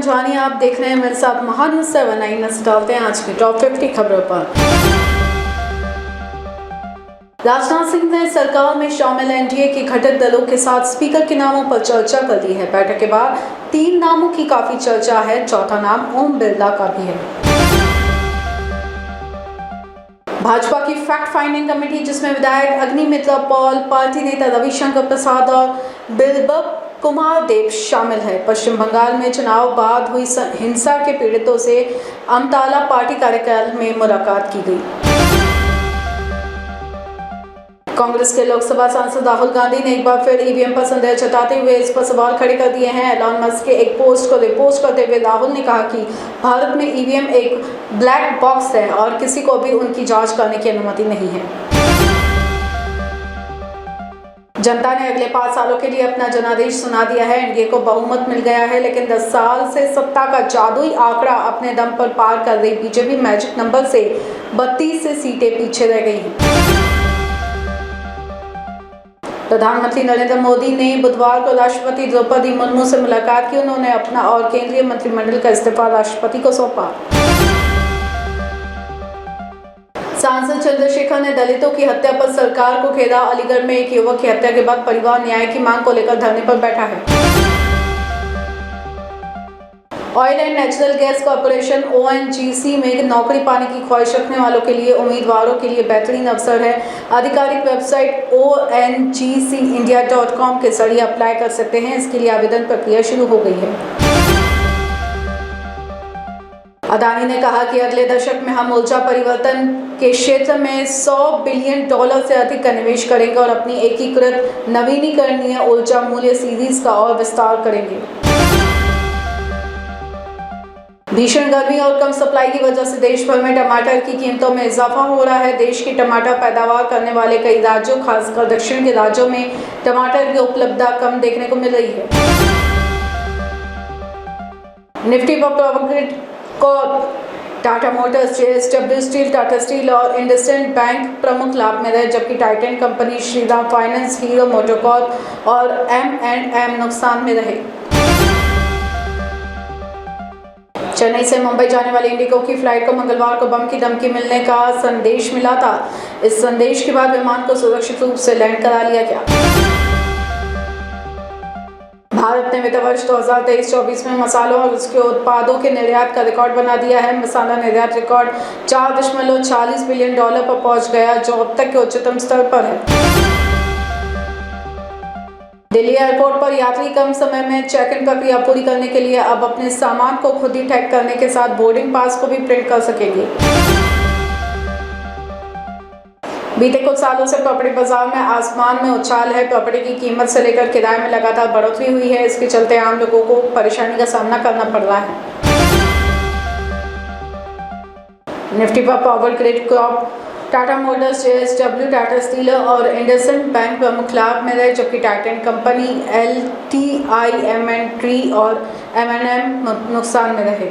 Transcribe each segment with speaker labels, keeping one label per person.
Speaker 1: पंजवानी, आप देख रहे हैं मेरे साथ महान्यूज 7। नजर डालते हैं आज की टॉप 50 खबरों पर। राजनाथ सिंह ने सरकार में शामिल एनडीए के घटक दलों के साथ स्पीकर के नामों पर चर्चा कर ली है। बैठक के बाद 3 नामों की काफी चर्चा है, चौथा नाम ओम बिरला का भी है। भाजपा की फैक्ट फाइंडिंग कमेटी, जिसमें विधायक अग्निमित्रा पॉल, पार्टी नेता रविशंकर प्रसाद और बिप्लब कुमार देव शामिल है। पश्चिम बंगाल में चुनाव बाद हुई हिंसा के पीड़ितों से अमताला पार्टी कार्यकाल में मुलाकात की गई। कांग्रेस के लोकसभा सांसद राहुल गांधी ने एक बार फिर ईवीएम पर संदेह जताते हुए इस पर सवाल खड़े कर दिए हैं। एलॉन मस्क के एक पोस्ट को रिपोस्ट करते हुए राहुल ने कहा कि भारत में ईवीएम एक ब्लैक बॉक्स है और किसी को भी उनकी जांच करने की अनुमति नहीं है। जनता ने अगले 5 सालों के लिए अपना जनादेश सुना दिया है। एनडीए को बहुमत मिल गया है, लेकिन 10 साल से सत्ता का जादुई आंकड़ा अपने दम पर पार कर रही बीजेपी मैजिक नंबर से 32 से सीटें पीछे रह गई हैं। प्रधानमंत्री नरेंद्र मोदी ने बुधवार को राष्ट्रपति द्रौपदी मुर्मू से मुलाकात की। उन्होंने अपना और केंद्रीय मंत्रिमंडल का इस्तीफा राष्ट्रपति को सौंपा। सांसद चंद्रशेखर ने दलितों की हत्या पर सरकार को घेरा। अलीगढ़ में एक युवक की हत्या के बाद परिवार न्याय की मांग को लेकर धरने पर बैठा है। Oil and natural gas corporation ONGC में नौकरी पाने की ख्वाहिश रखने वालों के लिए उम्मीदवारों के लिए बेहतरीन अवसर है। आधिकारिक वेबसाइट ONGCindia.com के जरिए अप्लाई कर सकते हैं। इसके लिए आवेदन प्रक्रिया शुरू हो गई है। अदानी ने कहा कि अगले दशक में हम ऊर्जा परिवर्तन के क्षेत्र में $100 बिलियन से अधिक का निवेश करेंगे और अपनी एकीकृत नवीनीकरणीय ऊर्जा मूल्य सीरीज का और विस्तार करेंगे। भीषण गर्मी और कम सप्लाई की वजह से देश भर में टमाटर की कीमतों में इजाफा हो रहा है। देश की टमाटर पैदावार करने वाले कई राज्यों, खासकर दक्षिण के राज्यों में टमाटर की उपलब्धता कम देखने को मिल रही है। निफ्टी पर प्रोविडेंट को Tata Motors, JSW steel, Tata steel और इंडसइंड बैंक प्रमुख लाभ में रहे, जबकि Titan company, Shriram finance, hero MotoCorp और M&M नुकसान में रहे। चेन्नई से मुंबई जाने वाली इंडिगो की फ्लाइट को मंगलवार को बम की धमकी मिलने का संदेश मिला था। इस संदेश के बाद विमान को सुरक्षित रूप से लैंड करा लिया गया। भारत ने वित्त वर्ष 2023-24 में मसालों और उसके उत्पादों के निर्यात का रिकॉर्ड बना दिया है। मसाला निर्यात रिकॉर्ड $4.40 बिलियन पर पहुंच गया, जो अब तक के उच्चतम स्तर पर है। दिल्ली एयरपोर्ट पर यात्री कम समय में चेक इन प्रक्रिया पूरी करने के लिए अब अपने सामान को खुद ही टैग करने के साथ बोर्डिंग पास को भी प्रिंट कर सकेंगे। बीते कुछ सालों से प्रॉपर्टी बाजार में आसमान में उछाल है। प्रॉपर्टी की कीमत से लेकर किराए में लगातार बढ़ोतरी हुई है। इसके चलते आम लोगों को परेशानी का सामना करना पड़ रहा है। निफ्टी पर power grid Corp, Tata Motors, JSW, Tata steel और इंडसइंड बैंक प्रमुख लाभ में रहे, जबकि टाइटन कंपनी, LTIMindtree और M&M नुकसान में रहे।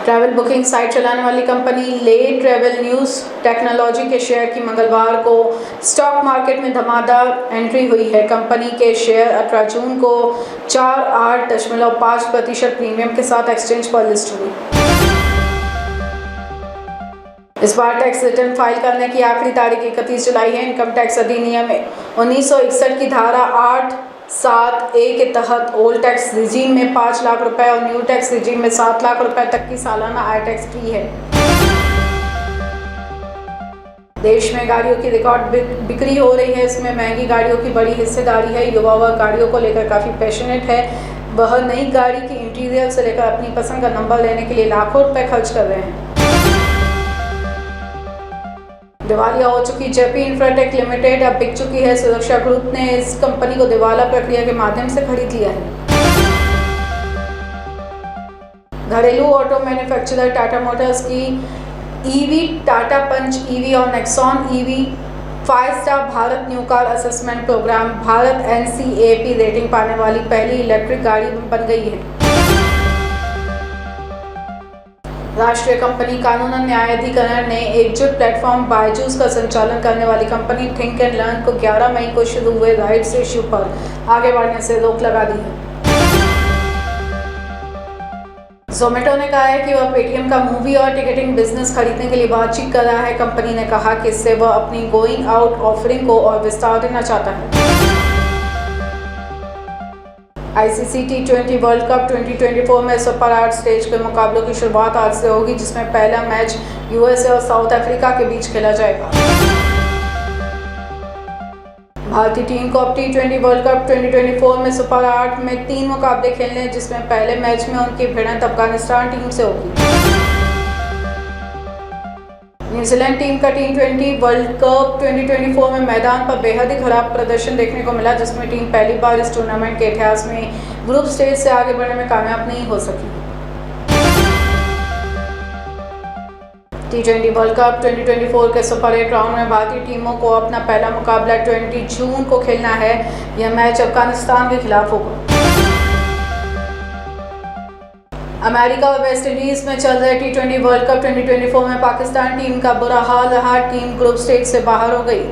Speaker 1: ट्रैवल बुकिंग साइट चलाने वाली कंपनी ले ट्रैवल न्यूज़ टेक्नोलॉजी के शेयर की मंगलवार को स्टॉक मार्केट में धमाकेदार एंट्री हुई है। कंपनी के शेयर 18 जून को 48.5% प्रीमियम के साथ एक्सचेंज पर लिस्ट हुई। इस बार टैक्स रिटर्न फाइल करने की आखिरी तारीख 31 जुलाई है। इनकम टैक्स अधिनियम 1961 की धारा 8(7)(a) के तहत ओल्ड टैक्स रिजीम में 5 लाख रुपए और न्यू टैक्स रिजीम में 7 लाख रुपए तक की सालाना आय टैक्स फ्री है। देश में गाड़ियों की रिकॉर्ड बिक्री हो रही है। इसमें महंगी गाड़ियों की बड़ी हिस्सेदारी है। युवा वर्ग गाड़ियों को लेकर काफ़ी पैशनेट है। वह नई गाड़ी की इंटीरियर से लेकर अपनी पसंद का नंबर लेने के लिए लाखों रुपए खर्च कर रहे हैं। दिवालिया हो चुकी जेपी इंफ्राटेक लिमिटेड अब बिक चुकी है। सुरक्षा ग्रुप ने इस कंपनी को दिवाला प्रक्रिया के माध्यम से खरीद लिया है। घरेलू ऑटो मैन्युफैक्चरर टाटा मोटर्स की EV, टाटा पंच EV और Nexon EV 5 star Bharat new car assessment programme Bharat NCAP rating पाने वाली पहली इलेक्ट्रिक गाड़ी बन गई है। राष्ट्रीय कंपनी कानून न्यायाधिकरण ने एकजुट प्लेटफॉर्म बायजूस का संचालन करने वाली कंपनी थिंक एंड लर्न को 11 मई को शुरू हुए राइट्स इश्यू पर आगे बढ़ने से रोक लगा दी है। जोमेटो ने कहा है कि वह पेटीएम का मूवी और टिकटिंग बिजनेस खरीदने के लिए बातचीत कर रहा है। कंपनी ने कहा कि इससे वह अपनी गोइंग आउट ऑफरिंग को और विस्तार देना चाहता है। आईसीसी T20 वर्ल्ड कप 2024 में सुपर 8 स्टेज के मुकाबलों की शुरुआत आज से होगी, जिसमें पहला मैच यूएसए और साउथ अफ्रीका के बीच खेला जाएगा। भारतीय टीम को अब T20 वर्ल्ड कप 2024 में सुपर 8 में 3 मुकाबले खेलने हैं, जिसमें पहले मैच में उनकी भिड़ंत अफगानिस्तान टीम से होगी। न्यूजीलैंड टीम का T20 वर्ल्ड कप 2024 में मैदान पर बेहद ही खराब प्रदर्शन देखने को मिला, जिसमें टीम पहली बार इस टूर्नामेंट के इतिहास में ग्रुप स्टेज से आगे बढ़ने में कामयाब नहीं हो सकी। T20 वर्ल्ड कप 2024 के सुपर 8 राउंड में भारतीय टीमों को अपना पहला मुकाबला 20 जून को खेलना है। यह मैच अफगानिस्तान के खिलाफ होगा। अमेरिका और वेस्ट इंडीज में चल रहे T20 वर्ल्ड कप 2024 में पाकिस्तान टीम का बुरा हाल रहा। टीम ग्रुप स्टेज से बाहर हो गई।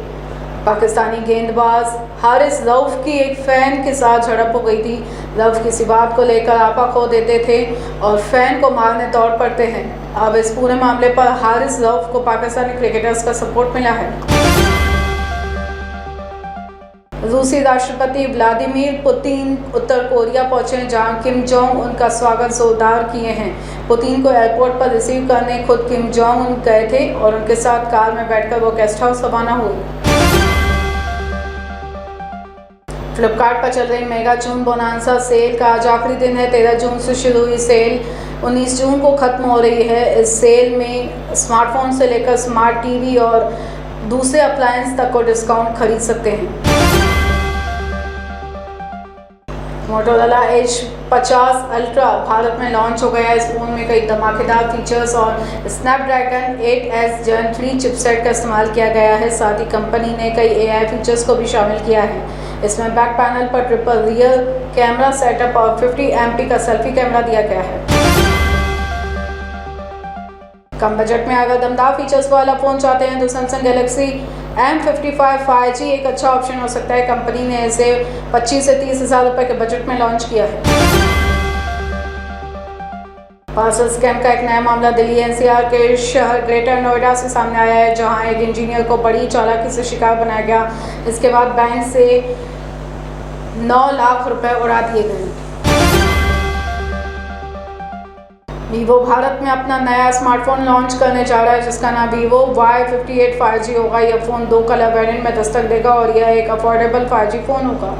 Speaker 1: पाकिस्तानी गेंदबाज हारिस रऊफ की एक फैन के साथ झड़प हो गई थी। रऊफ किसी बात को लेकर आपा खो देते थे और फैन को मारने दौड़ पड़ते हैं। अब इस पूरे मामले पर हारिस रऊफ को पाकिस्तानी क्रिकेटर्स का सपोर्ट मिला है। रूसी राष्ट्रपति व्लादिमीर पुतिन उत्तर कोरिया पहुंचे, जहां किम जोंग उनका स्वागत जोरदार किए हैं। पुतिन को एयरपोर्ट पर रिसीव करने खुद किम जोंग उन गए थे और उनके साथ कार में बैठकर वो गेस्ट हाउस रवाना हुए। फ्लिपकार्ट पर चल रही मेगा जून बोनांसा सेल का आज आखिरी दिन है। 13 जून से शुरू हुई सेल 19 जून को खत्म हो रही है। इस सेल में स्मार्टफोन से लेकर स्मार्ट टीवी और दूसरे अप्लायंस तक को डिस्काउंट खरीद सकते हैं। मोटोरोला H50 अल्ट्रा भारत में लॉन्च हो गया है। इस फोन में कई धमाकेदार फीचर्स और स्नैपड्रैगन 8S Gen 3 चिपसेट का इस्तेमाल किया गया है। साथ ही कंपनी ने कई AI फीचर्स को भी शामिल किया है। इसमें बैक पैनल पर ट्रिपल रियर कैमरा सेटअप और 50 MP का सेल्फी कैमरा दिया गया है। कम बजट में अगर दमदार फीचर्स वाला फ़ोन चाहते हैं तो सैमसंग गैलेक्सी M55 5G एक अच्छा ऑप्शन हो सकता है। कंपनी ने इसे 25 से 30 हज़ार रुपये के बजट में लॉन्च किया है। पार्सल स्कैम का एक नया मामला दिल्ली NCR के शहर ग्रेटर नोएडा से सामने आया है, जहां एक इंजीनियर को बड़ी चालाकी से शिकार बनाया गया। इसके बाद बैंक से 9 लाख रुपए उड़ा दिए गए। वीवो भारत में अपना नया स्मार्टफोन लॉन्च करने जा रहा है, जिसका नाम वीवो Y58 5G होगा। यह फ़ोन 2 कलर वेरिएंट में दस्तक देगा और यह एक अफोर्डेबल 5G फ़ोन होगा।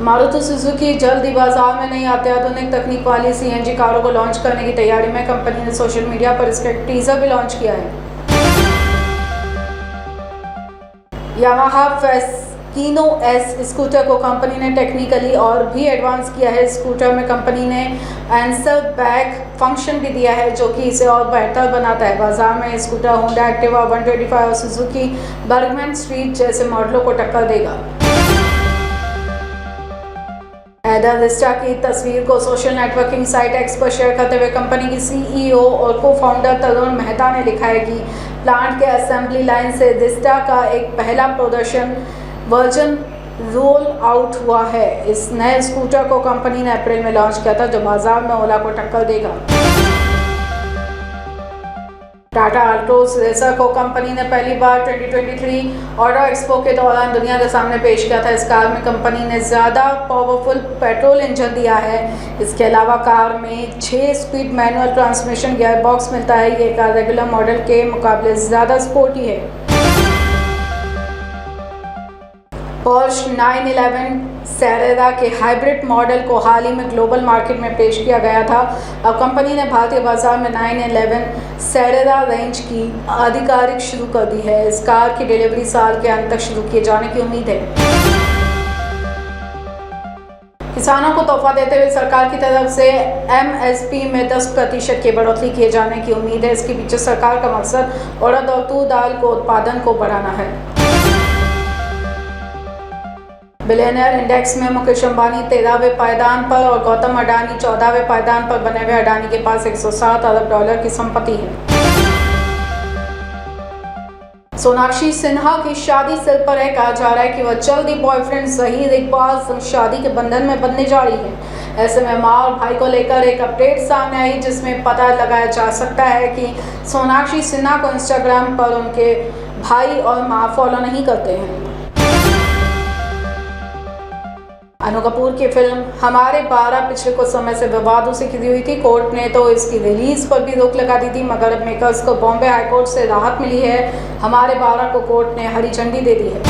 Speaker 1: मारुति सुजुकी जल्द ही बाजार में नई अत्याधुनिक तकनीक वाली CNG कारों को लॉन्च करने की तैयारी में। कंपनी ने सोशल मीडिया पर इसका टीजर भी लॉन्च किया है। यामाहा फेस्कीनो S स्कूटर को कंपनी ने टेक्निकली और भी एडवांस किया है। स्कूटर में कंपनी ने आंसर बैक फंक्शन भी दिया है, जो कि इसे और बेहतर बनाता है। बाजार में स्कूटर होंडा एक्टिवा 125 और सुजुकी बर्गमैन स्ट्रीट जैसे मॉडलों को टक्कर देगा। एडा विस्टा की तस्वीर को सोशल नेटवर्किंग साइट X पर शेयर करते हुए कंपनी की CEO और को फाउंडर तरुण मेहता ने लिखा है कि प्लांट के असेंबली लाइन से विस्टा का एक पहला प्रोडक्शन वर्जन रोल आउट हुआ है। इस नए स्कूटर को कंपनी ने अप्रैल में लॉन्च किया था, जो बाजार में ओला को टक्कर देगा। टाटा अल्ट्रोज रेसर को कंपनी ने पहली बार 2023 ऑटो एक्सपो के दौरान दुनिया के सामने पेश किया था। इस कार में कंपनी ने ज़्यादा पावरफुल पेट्रोल इंजन दिया है। इसके अलावा कार में 6 speed manual transmission gear box मिलता है। ये कार रेगुलर मॉडल के मुकाबले ज़्यादा स्पोर्टी है। पोर्श 911 सैरेरा के हाइब्रिड मॉडल को हाल ही में ग्लोबल मार्केट में पेश किया गया था। अब कंपनी ने भारतीय बाजार में 911 सैरेरा रेंज की आधिकारिक शुरू कर दी है। इस कार की डिलीवरी साल के अंत तक शुरू किए जाने की उम्मीद है। किसानों को तोहफा देते हुए सरकार की तरफ से MSP में 10% की बढ़ोतरी किए जाने की उम्मीद है। इसके पीछे सरकार का मकसद उड़द और तूर दाल को उत्पादन को बढ़ाना है। बिलियनियर इंडेक्स में मुकेश अंबानी 13वें पायदान पर और गौतम अडानी 14वें पायदान पर बने हुए। अडानी के पास $107 अरब की संपत्ति है। सोनाक्षी सिन्हा की शादी सिर पर है। कहा जा रहा है कि वह जल्द ही बॉयफ्रेंड ज़हीर इकबाल संग शादी के बंधन में बंधने जा रही है। ऐसे में मां और भाई को लेकर एक अपडेट सामने आई, जिसमें पता लगाया जा सकता है कि सोनाक्षी सिन्हा को इंस्टाग्राम पर उनके भाई और मां फॉलो नहीं करते हैं। अनु कपूर की फिल्म हमारे 12 पिछले कुछ समय से विवादों से घिरी हुई थी। कोर्ट ने तो इसकी रिलीज पर भी रोक लगा दी थी, मगर अब मेकर्स को बॉम्बे हाईकोर्ट से राहत मिली है। हमारे 12 को कोर्ट ने हरी झंडी दे दी है।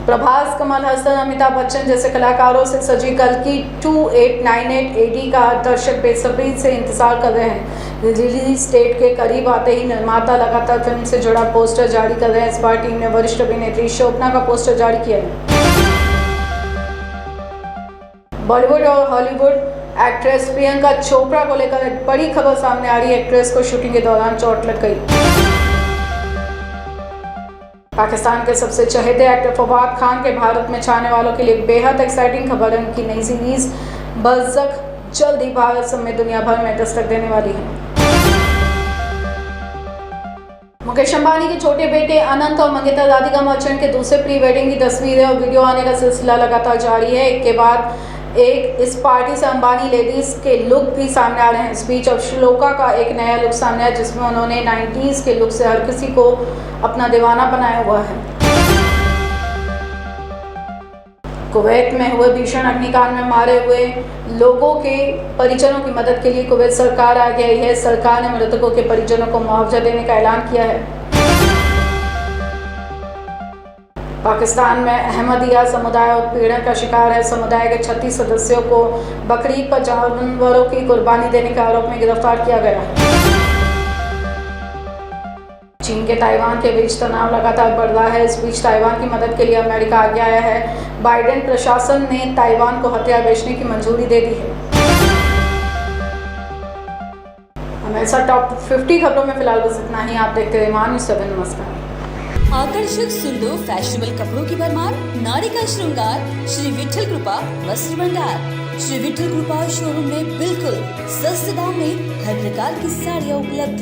Speaker 1: प्रभास, कमल हसन, अमिताभ बच्चन जैसे कलाकारों से सजी कल्कि 2898 AD का दर्शक बेसब्री से इंतजार कर रहे हैं। रिलीज डेट के करीब आते ही निर्माता लगातार फिल्म से जुड़ा पोस्टर जारी कर रहे हैं। इस बार टीम ने वरिष्ठ अभिनेत्री शोभना का पोस्टर जारी किया है। बॉलीवुड और हॉलीवुड एक्ट्रेस प्रियंका चोपड़ा को लेकर एक बड़ी खबर सामने आ रही है। एक्ट्रेस को शूटिंग के दौरान चोट लग गई। पाकिस्तान के सबसे चहेते एक्टर फवाद खान के भारत में छाने वालों के लिए बेहद एक्साइटिंग खबर है। उनकी नई सीरीज बज़क जल्द ही भारत समेत दुनिया भर में दस्तक देने वाली है। मुकेश अंबानी के छोटे बेटे अनंत और मंगेतर राधिका मर्चेंट के दूसरे प्री वेडिंग की तस्वीरें और वीडियो आने का सिलसिला लगातार जारी है। एक के बाद एक इस पार्टी से अंबानी लेडीज के लुक भी सामने आ रहे हैं। इस बीच अब श्लोका का एक नया लुक सामने आया, जिसमें उन्होंने 90s के लुक से हर किसी को अपना दीवाना बनाया हुआ है। कुवैत में हुए भीषण अग्निकांड में मारे हुए लोगों के परिजनों की मदद के लिए कुवैत सरकार आगे आई है। सरकार ने मृतकों के परिजनों को मुआवजा देने का ऐलान किया है। पाकिस्तान में अहमदिया समुदाय उत्पीड़न का शिकार है। समुदाय के 36 सदस्यों को बकरीद पर जानवरों की कुर्बानी देने के आरोप में गिरफ्तार किया गया है। चीन के ताइवान के बीच तनाव लगातार बढ़ रहा है। इस बीच ताइवान की मदद के लिए अमेरिका आगे आया है। बाइडेन प्रशासन ने ताइवान को हथियार बेचने की मंजूरी दे दी है। हमेशा टॉप 50 खबरों में फिलहाल बस इतना ही। आप देखते रहिए मान न्यूज़ 7। नमस्कार।
Speaker 2: आकर्षक, सुंदर, फैशनेबल कपड़ों की भरमार, नारी का श्रृंगार, श्री विठल कृपा वस्त्र भंडार। श्री विठल कृपा शोरूम में बिल्कुल सस्ते दाम में हर प्रकार की साड़ियाँ उपलब्ध।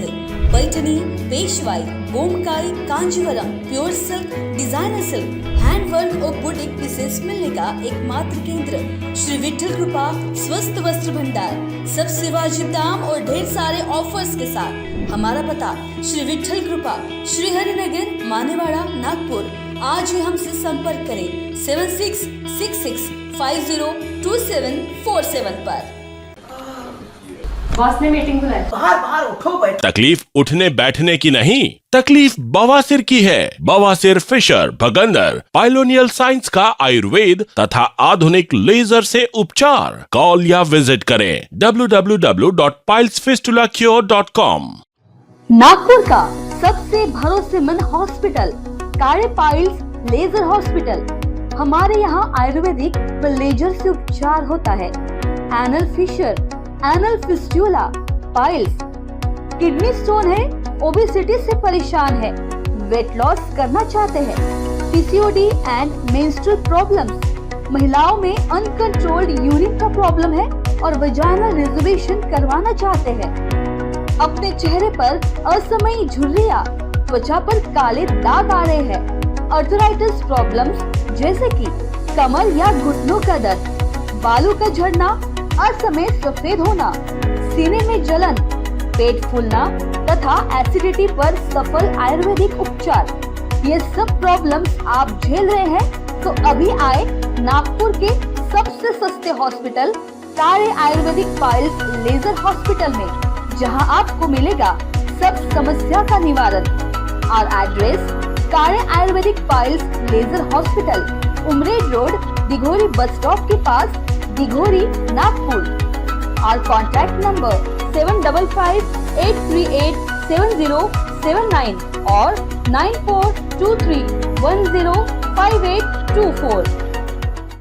Speaker 2: Paithani, Peshwai, Bomkai, Kanjeevaram, pure silk, designer silk, handwork और बुटीक पीसेस मिलने का एकमात्र केंद्र श्री विठल कृपा स्वस्थ वस्त्र भंडार। सबसे वाजिब दाम और ढेर सारे ऑफर्स के साथ। हमारा पता श्री विठल कृपा, श्री हरिनगर, मानेवाड़ा, नागपुर। आज ही हमसे संपर्क करें 7666502747 पर।
Speaker 3: बॉस ने मीटिंग बुलाई।
Speaker 4: बाहर उठो बैठ।
Speaker 5: तकलीफ उठने बैठने की नहीं, तकलीफ बवासीर की है। बवासीर, फिशर, भगंदर, पाइलोनियल साइंस का आयुर्वेद तथा आधुनिक लेजर से उपचार। कॉल या विजिट करें www.pilesfistulacure.com।
Speaker 2: नागपुर का सबसे भरोसेमंद हॉस्पिटल कारे पाइल्स लेजर हॉस्पिटल। हमारे यहाँ आयुर्वेदिक व लेजर से उपचार होता है। Anal fissure, anal fistula, piles, kidney stone है, ओबेसिटी से परेशान है, वेट लॉस करना चाहते हैं, पीसीओडी एंड मेंस्ट्रुअल प्रॉब्लम्स, महिलाओं में अनकंट्रोल्ड यूरिन का प्रॉब्लम है और वजाइनल रिजर्वेशन करवाना चाहते हैं, अपने चेहरे पर असमयी झुर्रियां, त्वचा पर काले दाग आ रहे हैं, अर्थराइटिस प्रॉब्लम्स जैसे कि कमर या घुटनों का दर्द, बालों का झड़ना, असमय सफेद होना, सीने में जलन, पेट फूलना तथा एसिडिटी पर सफल आयुर्वेदिक उपचार। ये सब प्रॉब्लम्स आप झेल रहे हैं तो अभी आए नागपुर के सबसे सस्ते हॉस्पिटल कारे आयुर्वेदिक पाइल्स लेजर हॉस्पिटल में, जहां आपको मिलेगा सब समस्या का निवारण। और एड्रेस कारे आयुर्वेदिक piles laser hospital, Umred road, Dighori bus stop के पास, दिघोरी, नागपुर। और कॉन्टैक्ट नंबर 7558387079 और 9423105824।